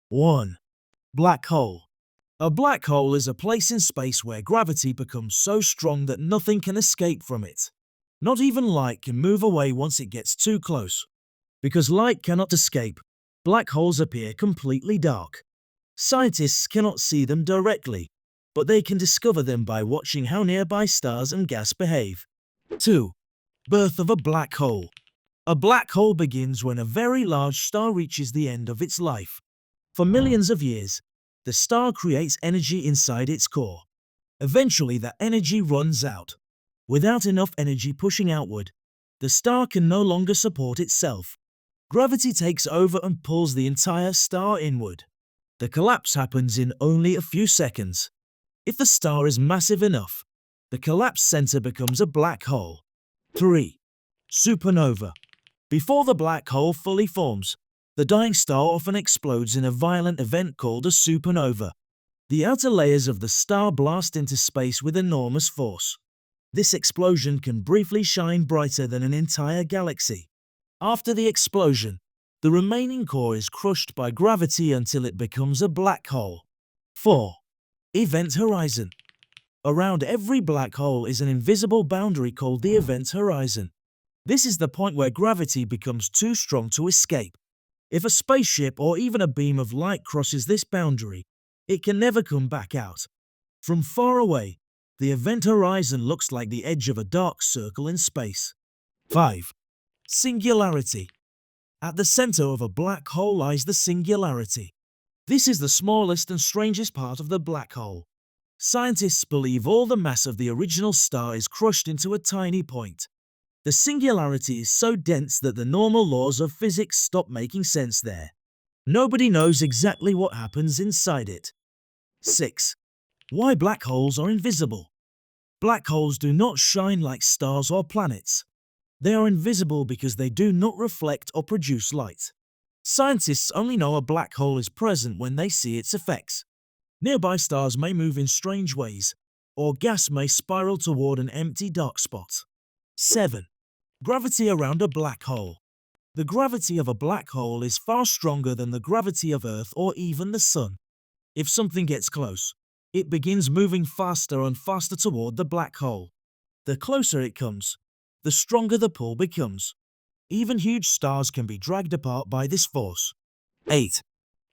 1. Black hole. A black hole is a place in space where gravity becomes so strong that nothing can escape from it. Not even light can move away once it gets too close. Because light cannot escape, black holes appear completely dark. Scientists cannot see them directly, but they can discover them by watching how nearby stars and gas behave. 2. Birth of a black hole. A black hole begins when a very large star reaches the end of its life. For millions of years, the star creates energy inside its core. Eventually, that energy runs out. Without enough energy pushing outward, the star can no longer support itself. Gravity takes over and pulls the entire star inward. The collapse happens in only a few seconds. If the star is massive enough, the collapse center becomes a black hole. 3. Supernova. Before the black hole fully forms, the dying star often explodes in a violent event called a supernova. The outer layers of the star blast into space with enormous force. This explosion can briefly shine brighter than an entire galaxy. After the explosion, the remaining core is crushed by gravity until it becomes a black hole. 4. Event horizon. Around every black hole is an invisible boundary called the event horizon. This is the point where gravity becomes too strong to escape. If a spaceship or even a beam of light crosses this boundary, it can never come back out. From far away, the event horizon looks like the edge of a dark circle in space. 5. Singularity. At the center of a black hole lies the singularity. This is the smallest and strangest part of the black hole. Scientists believe all the mass of the original star is crushed into a tiny point. The singularity is so dense that the normal laws of physics stop making sense there. Nobody knows exactly what happens inside it. 6. Why black holes are invisible. Black holes do not shine like stars or planets. They are invisible because they do not reflect or produce light. Scientists only know a black hole is present when they see its effects. Nearby stars may move in strange ways, or gas may spiral toward an empty dark spot. 7. Gravity around a black hole. The gravity of a black hole is far stronger than the gravity of Earth or even the Sun. If something gets close, it begins moving faster and faster toward the black hole. The closer it comes, the stronger the pull becomes. Even huge stars can be dragged apart by this force. 8.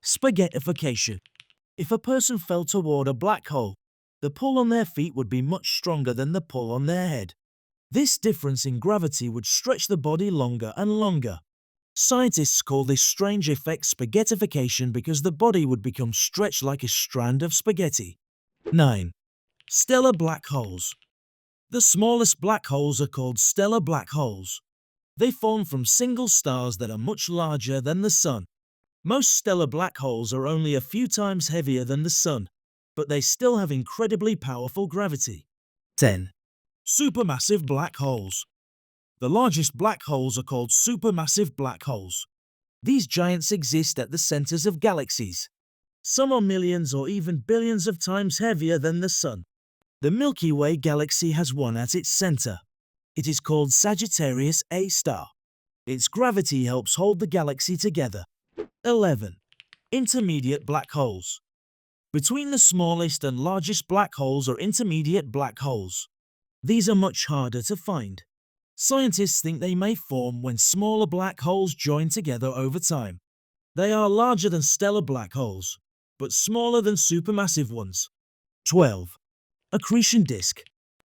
Spaghettification. If a person fell toward a black hole, the pull on their feet would be much stronger than the pull on their head. This difference in gravity would stretch the body longer and longer. Scientists call this strange effect spaghettification because the body would become stretched like a strand of spaghetti. 9. Stellar black holes. The smallest black holes are called stellar black holes. They form from single stars that are much larger than the Sun. Most stellar black holes are only a few times heavier than the Sun, but they still have incredibly powerful gravity. 10. Supermassive black holes. The largest black holes are called supermassive black holes. These giants exist at the centers of galaxies. Some are millions or even billions of times heavier than the Sun. The Milky Way galaxy has one at its center. It is called Sagittarius A star. Its gravity helps hold the galaxy together. 11. Intermediate black holes. Between the smallest and largest black holes are intermediate black holes. These are much harder to find. Scientists think they may form when smaller black holes join together over time. They are larger than stellar black holes, but smaller than supermassive ones. 12. Accretion disk.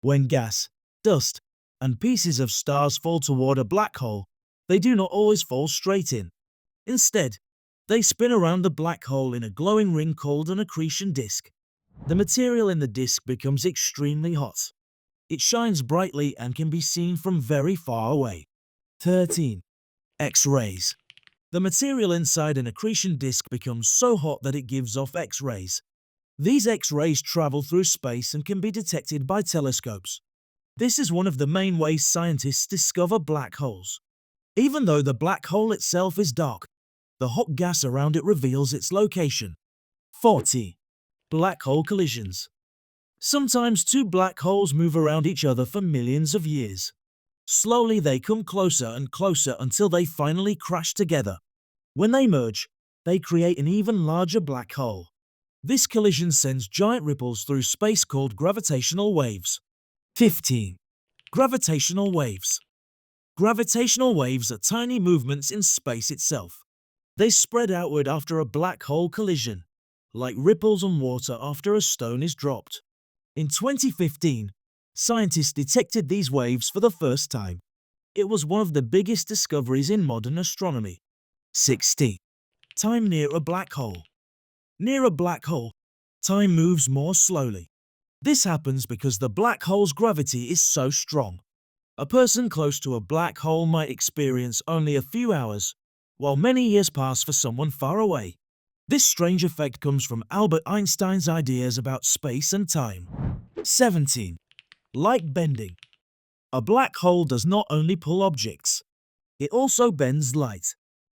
When gas, dust, and pieces of stars fall toward a black hole, they do not always fall straight in. Instead, they spin around the black hole in a glowing ring called an accretion disk. The material in the disk becomes extremely hot. It shines brightly and can be seen from very far away. 13. X-rays. The material inside an accretion disk becomes so hot that it gives off X-rays. These X-rays travel through space and can be detected by telescopes. This is one of the main ways scientists discover black holes. Even though the black hole itself is dark, the hot gas around it reveals its location. 40. Black hole collisions. Sometimes two black holes move around each other for millions of years. Slowly they come closer and closer until they finally crash together. When they merge, they create an even larger black hole. This collision sends giant ripples through space called gravitational waves. 15. Gravitational waves. Gravitational waves are tiny movements in space itself. They spread outward after a black hole collision, like ripples on water after a stone is dropped. In 2015, scientists detected these waves for the first time. It was one of the biggest discoveries in modern astronomy. 16. Time near a black hole. Near a black hole, time moves more slowly. This happens because the black hole's gravity is so strong. A person close to a black hole might experience only a few hours, while many years pass for someone far away. This strange effect comes from Albert Einstein's ideas about space and time. 17. Light bending. A black hole does not only pull objects, it also bends light.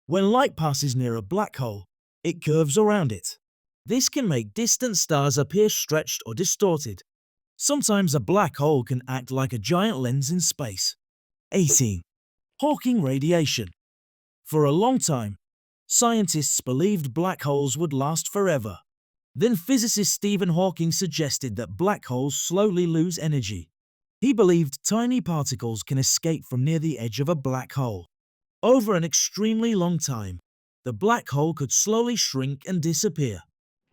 When light passes near a black hole, it curves around it. This can make distant stars appear stretched or distorted. Sometimes a black hole can act like a giant lens in space. 18. Hawking radiation. For a long time, scientists believed black holes would last forever. Then physicist Stephen Hawking suggested that black holes slowly lose energy. He believed tiny particles can escape from near the edge of a black hole. Over an extremely long time, the black hole could slowly shrink and disappear.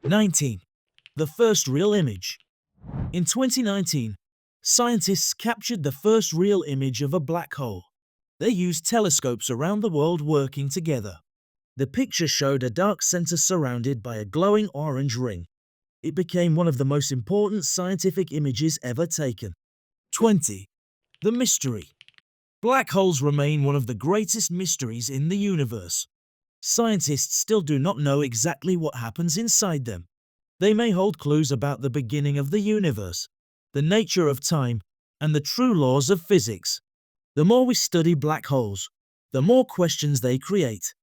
19. The first real image. In 2019, scientists captured the first real image of a black hole. They used telescopes around the world working together. The picture showed a dark center surrounded by a glowing orange ring. It became one of the most important scientific images ever taken. 20. The mystery. Black holes remain one of the greatest mysteries in the universe. Scientists still do not know exactly what happens inside them. They may hold clues about the beginning of the universe, the nature of time, and the true laws of physics. The more we study black holes, the more questions they create.